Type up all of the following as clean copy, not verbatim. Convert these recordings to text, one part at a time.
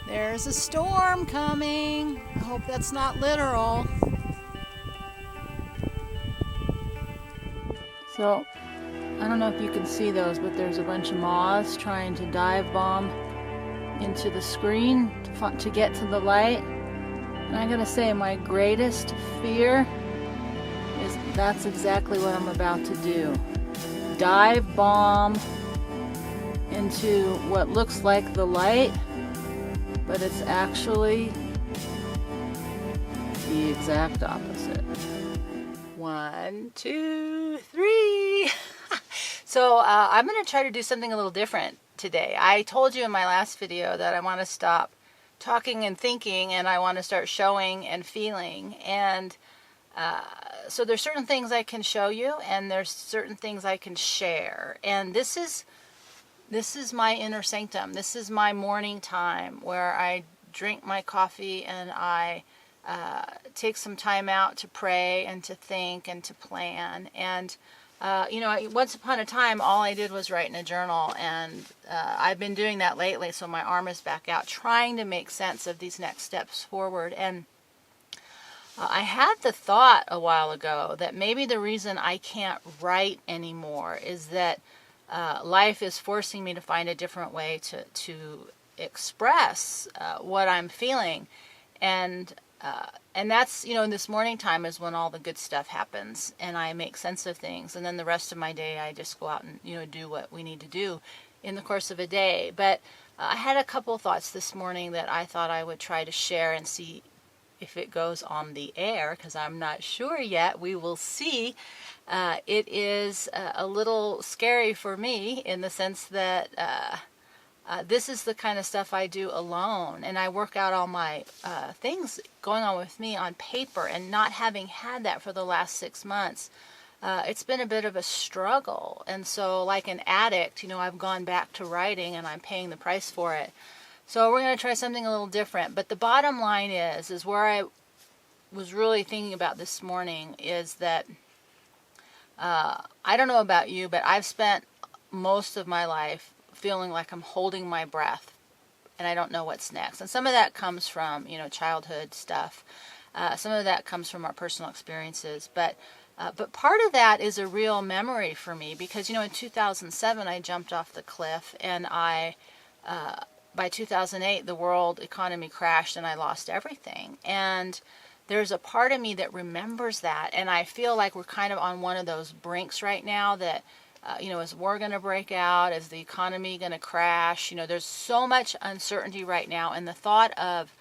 There's a storm coming. I hope that's not literal. So, I don't know if you can see those, but there's a bunch of moths trying to dive bomb into the screen to get to the light. And I gotta say, my greatest fear is that's exactly what I'm about to do. Dive bomb into what looks like the light, but it's actually the exact opposite. 1, 2, 3. So I'm going to try to do something a little different today. I told you in my last video that I want to stop talking and thinking, and I want to start showing and feeling. And so there's certain things I can show you, and there's certain things I can share. And this is my inner sanctum. This is my morning time where I drink my coffee and I take some time out to pray and to think and to plan. And once upon a time, all I did was write in a journal, and I've been doing that lately, so my arm is back out, trying to make sense of these next steps forward. And I had the thought a while ago that maybe the reason I can't write anymore is that life is forcing me to find a different way to express what I'm feeling. And that's, this morning time is when all the good stuff happens and I make sense of things. And then the rest of my day, I just go out and, do what we need to do in the course of a day. But I had a couple of thoughts this morning that I thought I would try to share and see if it goes on the air, because I'm not sure yet. We will see. It is a little scary for me in the sense that this is the kind of stuff I do alone, and I work out all my things going on with me on paper, and not having had that for the last 6 months, it's been a bit of a struggle. And so, like an addict, I've gone back to writing, and I'm paying the price for it. So we're going to try something a little different. But the bottom line is where I was really thinking about this morning is that I don't know about you, but I've spent most of my life feeling like I'm holding my breath and I don't know what's next. And some of that comes from, childhood stuff. Some of that comes from our personal experiences. But part of that is a real memory for me because, in 2007, I jumped off the cliff, and by 2008, the world economy crashed and I lost everything. And there's a part of me that remembers that. And I feel like we're kind of on one of those brinks right now that, is war going to break out? Is the economy going to crash? There's so much uncertainty right now. And the thought of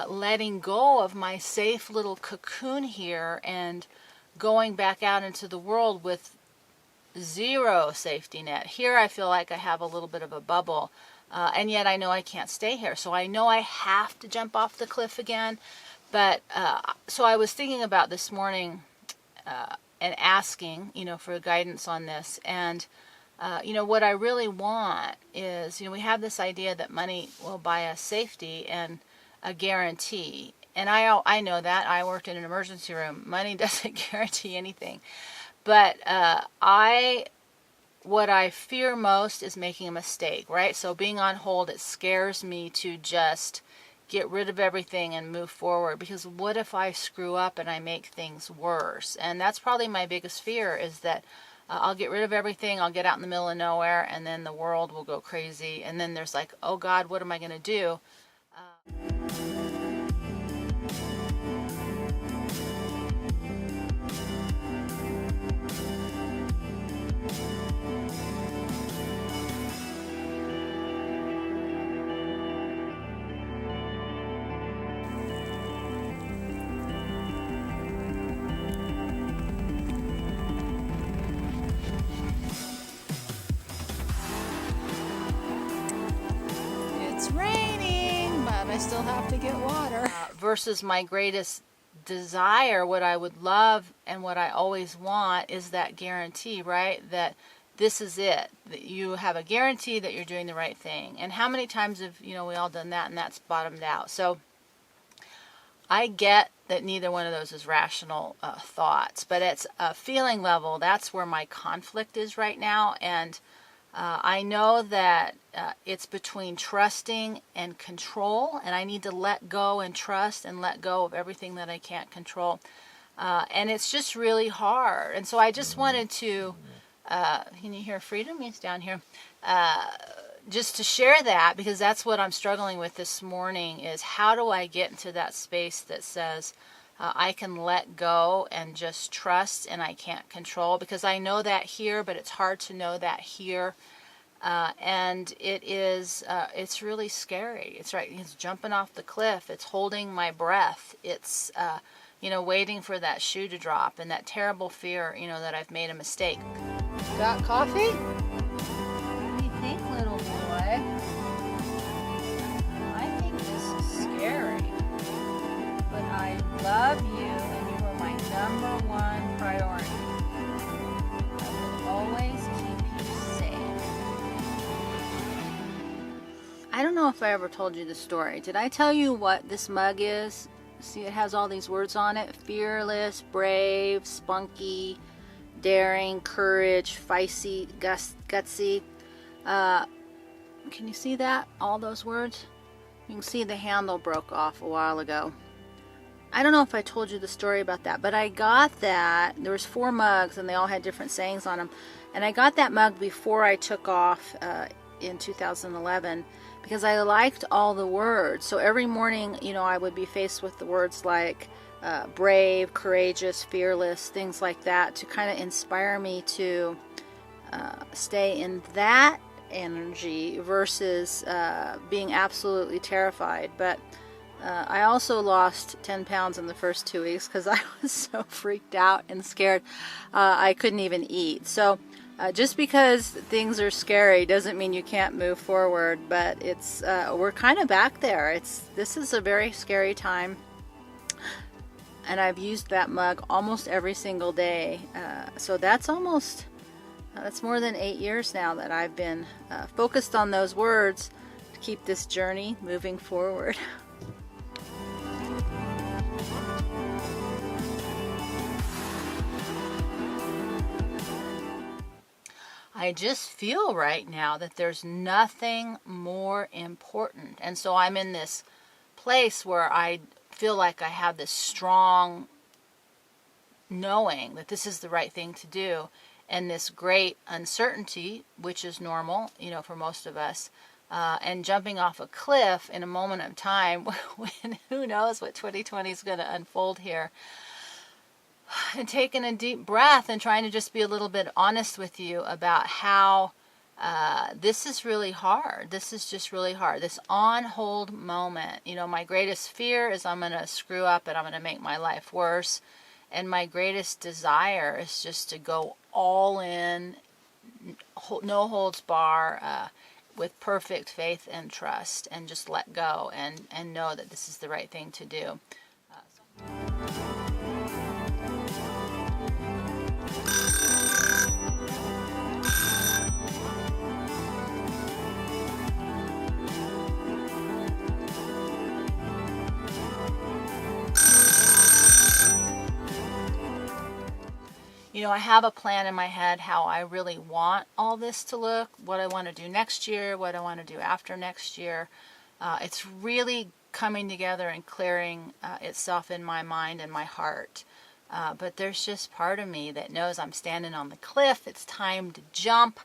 letting go of my safe little cocoon here and going back out into the world with zero safety net. Here I feel like I have a little bit of a bubble. And yet I know I can't stay here. So I know I have to jump off the cliff again. But so I was thinking about this morning and asking, for guidance on this. And, what I really want is, we have this idea that money will buy us safety and a guarantee. And I know that. I worked in an emergency room. Money doesn't guarantee anything. But what I fear most is making a mistake, right? So being on hold, it scares me to just get rid of everything and move forward, because what if I screw up and I make things worse? And that's probably my biggest fear, is that I'll get rid of everything, I'll get out in the middle of nowhere, and then the world will go crazy. And then there's like, oh God, what am I going to do? It's raining, but I still have to get water. Versus my greatest desire, what I would love and what I always want is that guarantee, right? That this is it. That you have a guarantee that you're doing the right thing. And how many times have, we all done that and that's bottomed out? So I get that neither one of those is rational thoughts, but it's a feeling level. That's where my conflict is right now. And I know that it's between trusting and control, and I need to let go and trust and let go of everything that I can't control. And it's just really hard. And so I just wanted to, can you hear Freedom? He's down here. Just to share that, because that's what I'm struggling with this morning, is how do I get into that space that says I can let go and just trust, and I can't control, because I know that here, but it's hard to know that here. And it's really scary. It's right. It's jumping off the cliff. It's holding my breath. It's, waiting for that shoe to drop, and that terrible fear, that I've made a mistake. Got coffee? What do you think, little boy? I think this is scary. But I love you, and you are my number one priority. I will always keep you safe. I don't know if I ever told you the story. Did I tell you what this mug is? See, it has all these words on it. Fearless, brave, spunky, daring, courage, feisty, gutsy. Can you see that? All those words? You can see the handle broke off a while ago. I don't know if I told you the story about that, but I got that. There was 4 mugs, and they all had different sayings on them. And I got that mug before I took off in 2011, because I liked all the words. So every morning, I would be faced with the words like brave, courageous, fearless, things like that, to kind of inspire me to stay in that energy versus being absolutely terrified. But I also lost 10 pounds in the first 2 weeks because I was so freaked out and scared I couldn't even eat. So just because things are scary doesn't mean you can't move forward, but it's we're kind of back there. This is a very scary time, and I've used that mug almost every single day. So that's more than 8 years now that I've been focused on those words to keep this journey moving forward. I just feel right now that there's nothing more important. And so I'm in this place where I feel like I have this strong knowing that this is the right thing to do, and this great uncertainty, which is normal, for most of us, and jumping off a cliff in a moment of time when who knows what 2020 is going to unfold here. And taking a deep breath and trying to just be a little bit honest with you about how this is really hard. This is just really hard. This on-hold moment. My greatest fear is I'm going to screw up and I'm going to make my life worse. And my greatest desire is just to go all in, no holds bar, with perfect faith and trust, and just let go and know that this is the right thing to do. I have a plan in my head how I really want all this to look, what I want to do next year, what I want to do after next year. It's really coming together and clearing itself in my mind and my heart. But there's just part of me that knows I'm standing on the cliff. It's time to jump.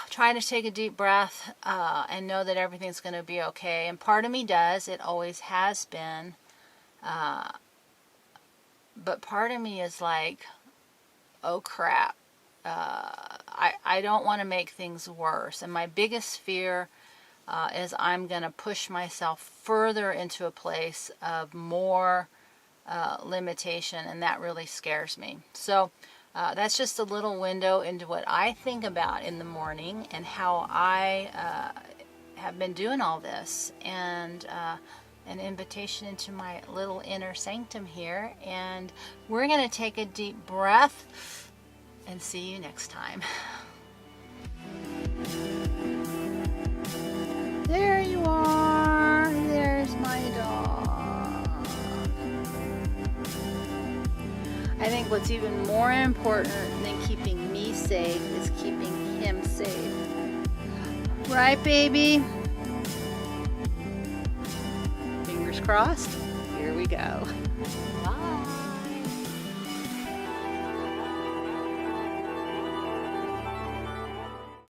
Trying to take a deep breath and know that everything's going to be okay. And part of me does. It always has been. But part of me is like, oh crap, I don't want to make things worse. And my biggest fear is I'm going to push myself further into a place of more limitation, and that really scares me. So that's just a little window into what I think about in the morning and how I have been doing all this, and an invitation into my little inner sanctum here. And we're going to take a deep breath and see you next time. There you are. There's my dog. I think what's even more important than keeping me safe is keeping him safe. see. Right, baby? Fingers crossed. Here we go. Bye.